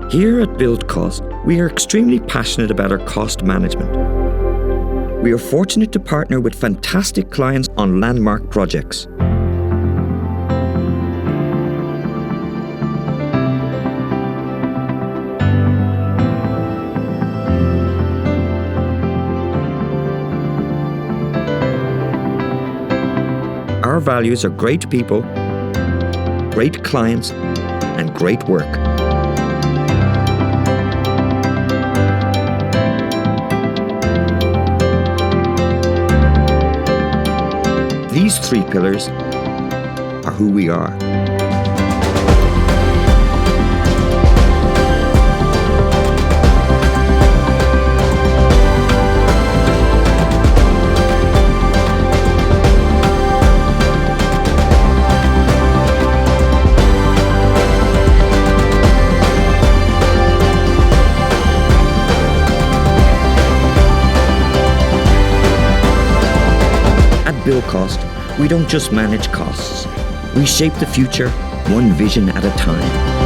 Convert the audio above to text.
Here at Buildcost, we are extremely passionate about our cost management. We are fortunate to partner with fantastic clients on landmark projects. Our values are great people, great clients, and great work. These three pillars are who we are. At Buildcost, we don't just manage costs. We shape the future one vision at a time.